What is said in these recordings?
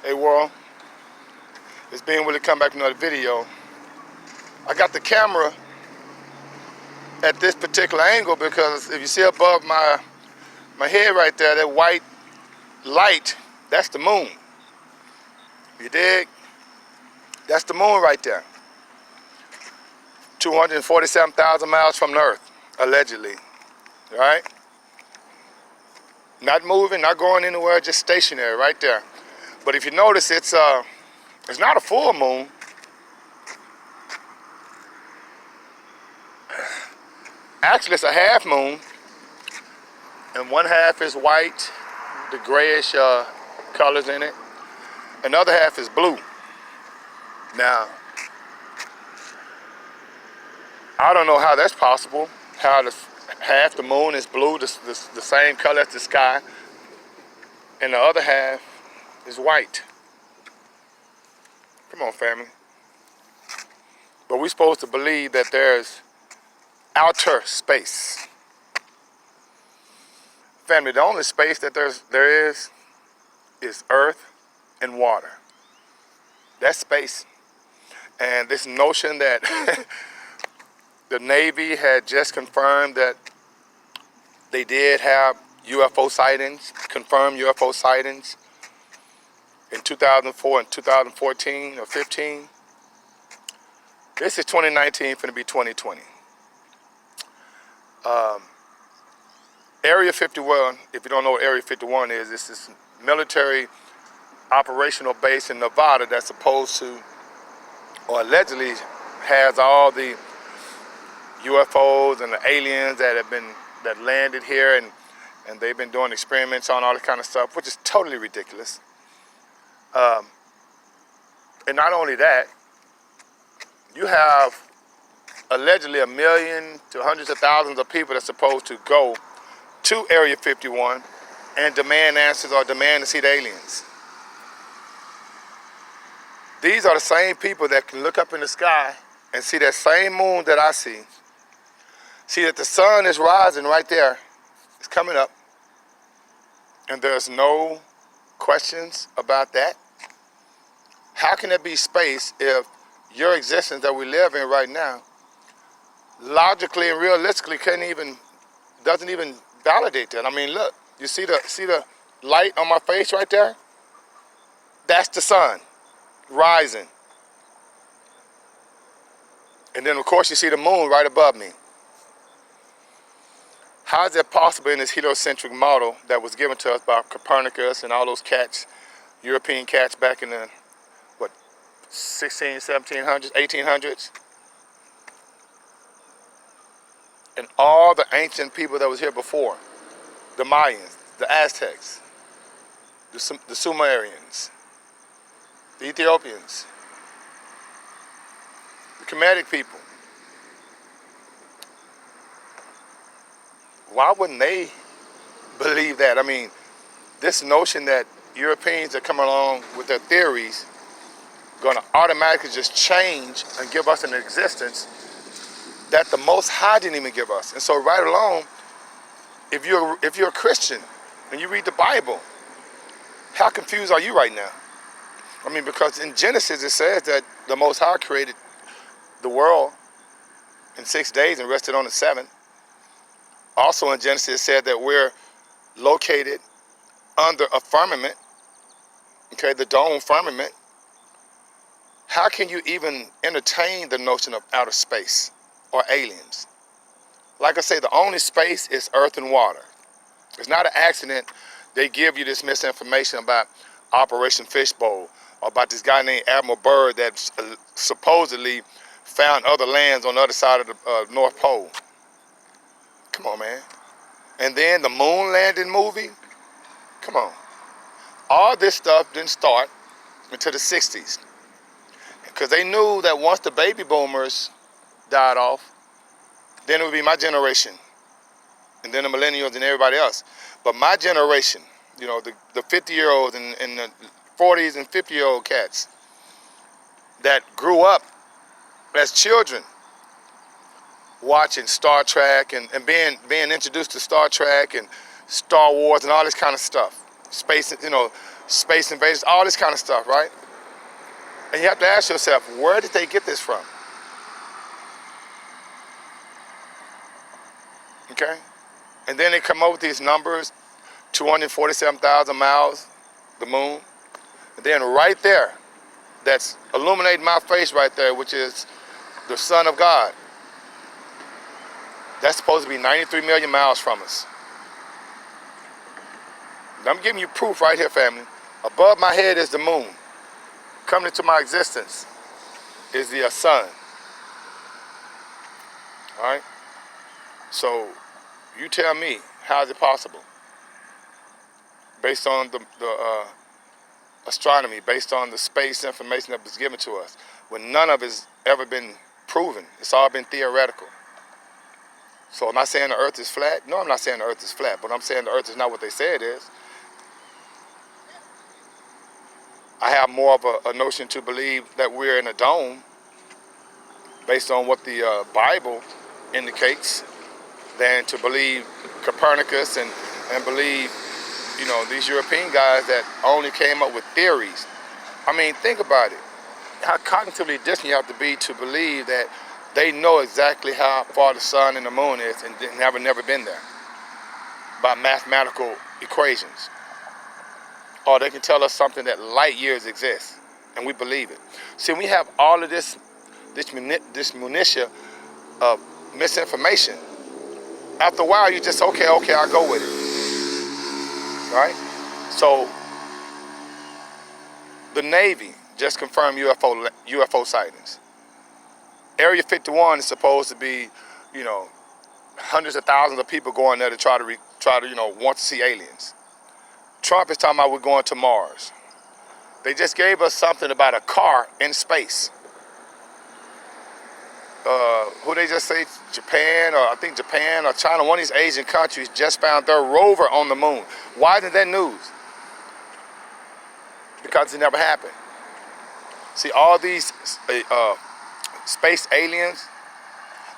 Hey world, it's being willing to come back with another video. I got the camera at this particular angle because if you see above my head right there, that white light, that's the moon. You dig? That's the moon right there. 247,000 miles from the Earth, allegedly. Right? Not moving, not going anywhere, just stationary right there. But if you notice, it's not a full moon. Actually, it's a half moon, and one half is white, the grayish colors in it. Another half is blue. Now, I don't know how that's possible, how half the moon is blue, the same color as the sky, and the other half is white. Come on, family. But we're supposed to believe that there's outer space. Family, the only space that there is earth and water. That's space. And this notion that the Navy had just confirmed that they did have UFO sightings, confirmed UFO sightings in 2004 and 2014 or 15. This is 2019, finna be 2020. Area 51, if you don't know what Area 51 is, this is military operational base in Nevada that's supposed to, or allegedly has all the UFOs and the aliens that landed here, and they've been doing experiments on all this kind of stuff, which is totally ridiculous. And not only that, you have allegedly 1 million to hundreds of thousands of people that's supposed to go to Area 51 and demand answers or demand to see the aliens. These are the same people that can look up in the sky and see that same moon that I see. See that the sun is rising right there. It's coming up. And there's no questions about that. How can there be space if your existence that we live in right now logically and realistically doesn't even validate that? I mean, look, you see the light on my face right there? That's the sun rising. And then of course you see the moon right above me. How is that possible in this heliocentric model that was given to us by Copernicus and all those cats, European cats back in the, 1700s, 1800s? And all the ancient people that was here before, the Mayans, the Aztecs, the Sumerians, the Ethiopians, the Kemetic people. Why wouldn't they believe that? I mean, this notion that Europeans are coming along with their theories going to automatically just change and give us an existence that the Most High didn't even give us. And so right along, if you're a Christian and you read the Bible, how confused are you right now? I mean, because in Genesis it says that the Most High created the world in 6 days and rested on the seventh. Also in Genesis it said that we're located under a firmament, okay, the dome firmament. How can you even entertain the notion of outer space or aliens? Like I say, the only space is earth and water. It's not an accident they give you this misinformation about Operation Fishbowl or about this guy named Admiral Byrd that supposedly found other lands on the other side of the North Pole. Come on, man. And then the moon landing movie. Come on. All this stuff didn't start until the 60s. Because they knew that once the baby boomers died off, then it would be my generation. And then the millennials and everybody else. But my generation, you know, the 50-year-olds and the 40s and 50-year-old cats that grew up as children watching Star Trek and being introduced to Star Trek and Star Wars and all this kind of stuff. Space, you know, space invaders, all this kind of stuff, right? And you have to ask yourself, where did they get this from? Okay? And then they come up with these numbers, 247,000 miles, the moon. And then right there, that's illuminating my face right there, which is the Son of God. That's supposed to be 93 million miles from us. And I'm giving you proof right here, family. Above my head is the moon. Coming into my existence is the sun. All right? So you tell me, how is it possible? Based on the astronomy, based on the space information that was given to us, when none of it's ever been proven. It's all been theoretical. So am I saying the earth is flat? No, I'm not saying the earth is flat, but I'm saying the earth is not what they say it is. I have more of a notion to believe that we're in a dome based on what the Bible indicates than to believe Copernicus and believe, you know, these European guys that only came up with theories. I mean, think about it. How cognitively distant you have to be to believe that they know exactly how far the sun and the moon is and never been there by mathematical equations. Or they can tell us something that light years exist, and we believe it. See, we have all of this minutia of misinformation. After a while, you just, okay, I'll go with it. Right? So, the Navy just confirmed UFO sightings. Area 51 is supposed to be, you know, hundreds of thousands of people going there to try to, you know, want to see aliens. Trump is talking about we're going to Mars. They just gave us something about a car in space. Who they just say, Japan, or I think Japan or China, one of these Asian countries just found their rover on the moon. Why isn't that news? Because it never happened. See, all these space aliens,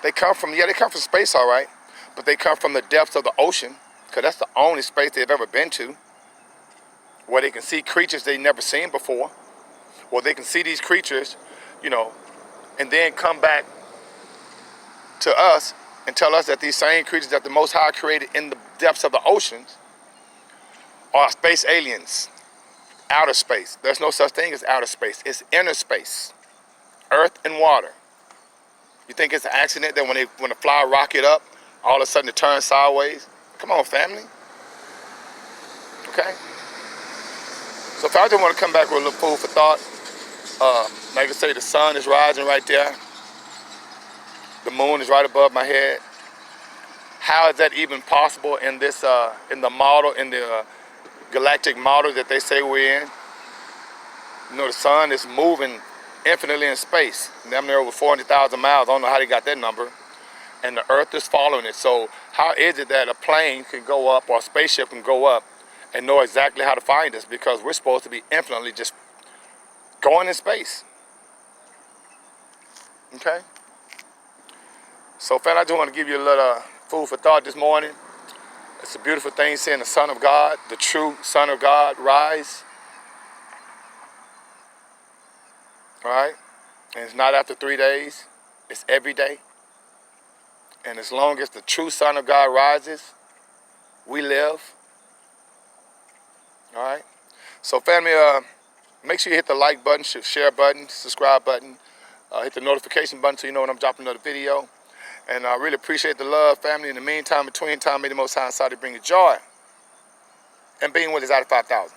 they come from space, all right, but they come from the depths of the ocean, because that's the only space they've ever been to, where they can see creatures they've never seen before, or they can see these creatures, you know, and then come back to us and tell us that these same creatures that the Most High created in the depths of the oceans are space aliens, outer space. There's no such thing as outer space. It's inner space, earth and water. You think it's an accident that when the fly rocket up, all of a sudden it turns sideways? Come on, family. Okay? So if I just want to come back with a little food for thought, like I say, the sun is rising right there. The moon is right above my head. How is that even possible in this, in the galactic model that they say we're in? You know, the sun is moving infinitely in space, damn near over 400,000 miles. I don't know how they got that number. And the earth is following it. So how is it that a plane can go up or a spaceship can go up and know exactly how to find us? Because we're supposed to be infinitely just going in space. Okay? So, fam, I just want to give you a little food for thought this morning. It's a beautiful thing seeing the Son of God, the true Son of God, rise. All right? And it's not after 3 days. It's every day. And as long as the true Son of God rises, we live. All right? So, family, make sure you hit the like button, share button, subscribe button. Hit the notification button so you know when I'm dropping another video. And I really appreciate the love, family. In the meantime, between time, may the Most High and Saudi bring you joy. And being with us out of 5,000.